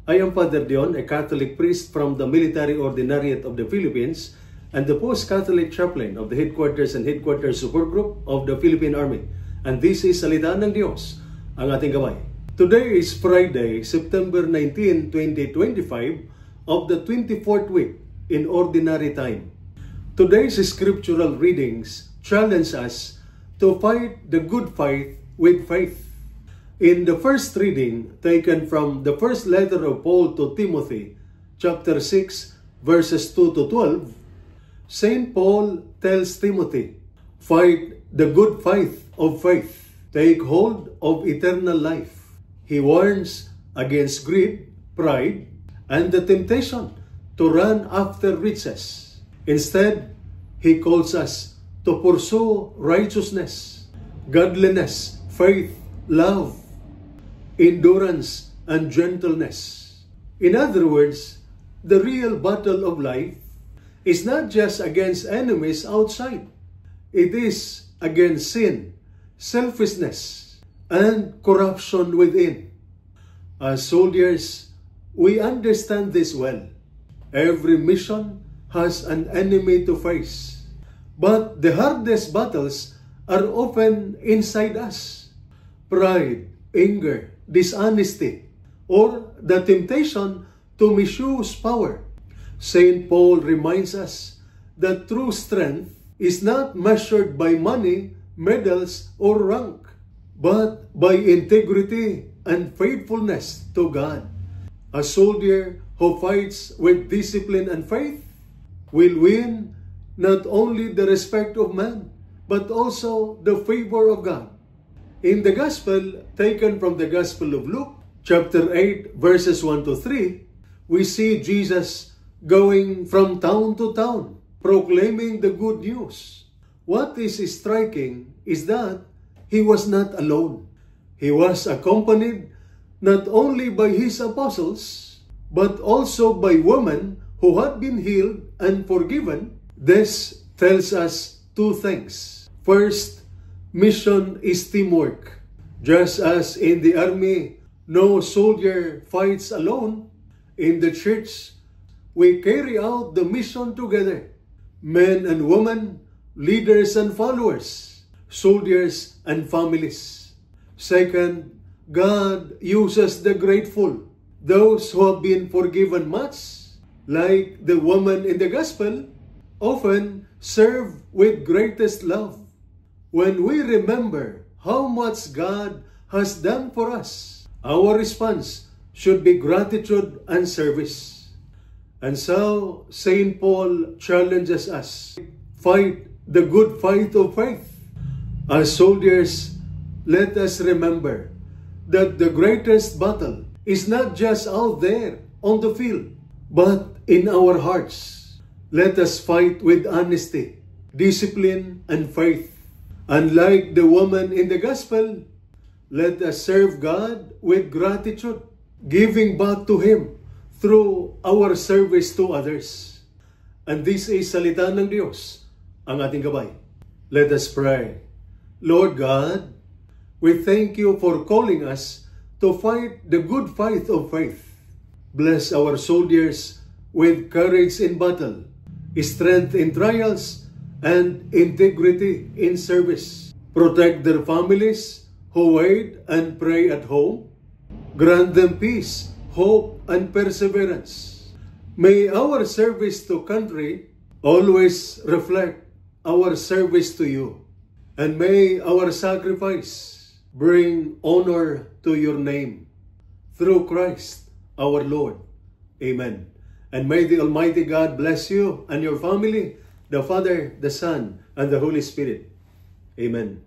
I am Father Dion, a Catholic priest from the Military Ordinariate of the Philippines and the Post-Catholic Chaplain of the Headquarters and Headquarters Support Group of the Philippine Army. And this is Salita ng Diyos, ang ating gabay. Today is Friday, September 19, 2025 of the 24th week in Ordinary Time. Today's scriptural readings challenge us to fight the good fight with faith. In the first reading, taken from the first letter of Paul to Timothy, chapter 6, verses 2 to 12, St. Paul tells Timothy, "Fight the good fight of faith. Take hold of eternal life." He warns against greed, pride, and the temptation to run after riches. Instead, he calls us to pursue righteousness, godliness, faith, love, endurance, and gentleness. In other words, the real battle of life is not just against enemies outside. It is against sin, selfishness, and corruption within. As soldiers, we understand this well. Every mission has an enemy to face. But the hardest battles are often inside us. Pride, anger, dishonesty, or the temptation to misuse power. St. Paul reminds us that true strength is not measured by money, medals, or rank, but by integrity and faithfulness to God. A soldier who fights with discipline and faith will win not only the respect of man, but also the favor of God. In the Gospel, taken from the Gospel of Luke, chapter 8, verses 1 to 3, we see Jesus going from town to town, proclaiming the good news. What is striking is that he was not alone. He was accompanied not only by his apostles, but also by women who had been healed and forgiven. This tells us two things. First, mission is teamwork. Just as in the army, no soldier fights alone, in the church, we carry out the mission together. Men and women, leaders and followers, soldiers and families. Second, God uses the grateful, those who have been forgiven much, like the woman in the Gospel, often serve with greatest love. When we remember how much God has done for us, our response should be gratitude and service. And so, St. Paul challenges us, fight the good fight of faith. As soldiers, let us remember that the greatest battle is not just out there on the field, but in our hearts. Let us fight with honesty, discipline, and faith. Unlike the woman in the Gospel, let us serve God with gratitude, giving back to Him through our service to others. And this is Salita ng Diyos, ang ating gabay. Let us pray. Lord God, we thank you for calling us to fight the good fight of faith. Bless our soldiers with courage in battle, strength in trials, and integrity in service. Protect their families who wait and pray at home. Grant them peace, hope, and perseverance. May our service to country always reflect our service to you. And may our sacrifice bring honor to your name. Through Christ our Lord. Amen. And may the Almighty God bless you and your family, the Father, the Son, and the Holy Spirit. Amen.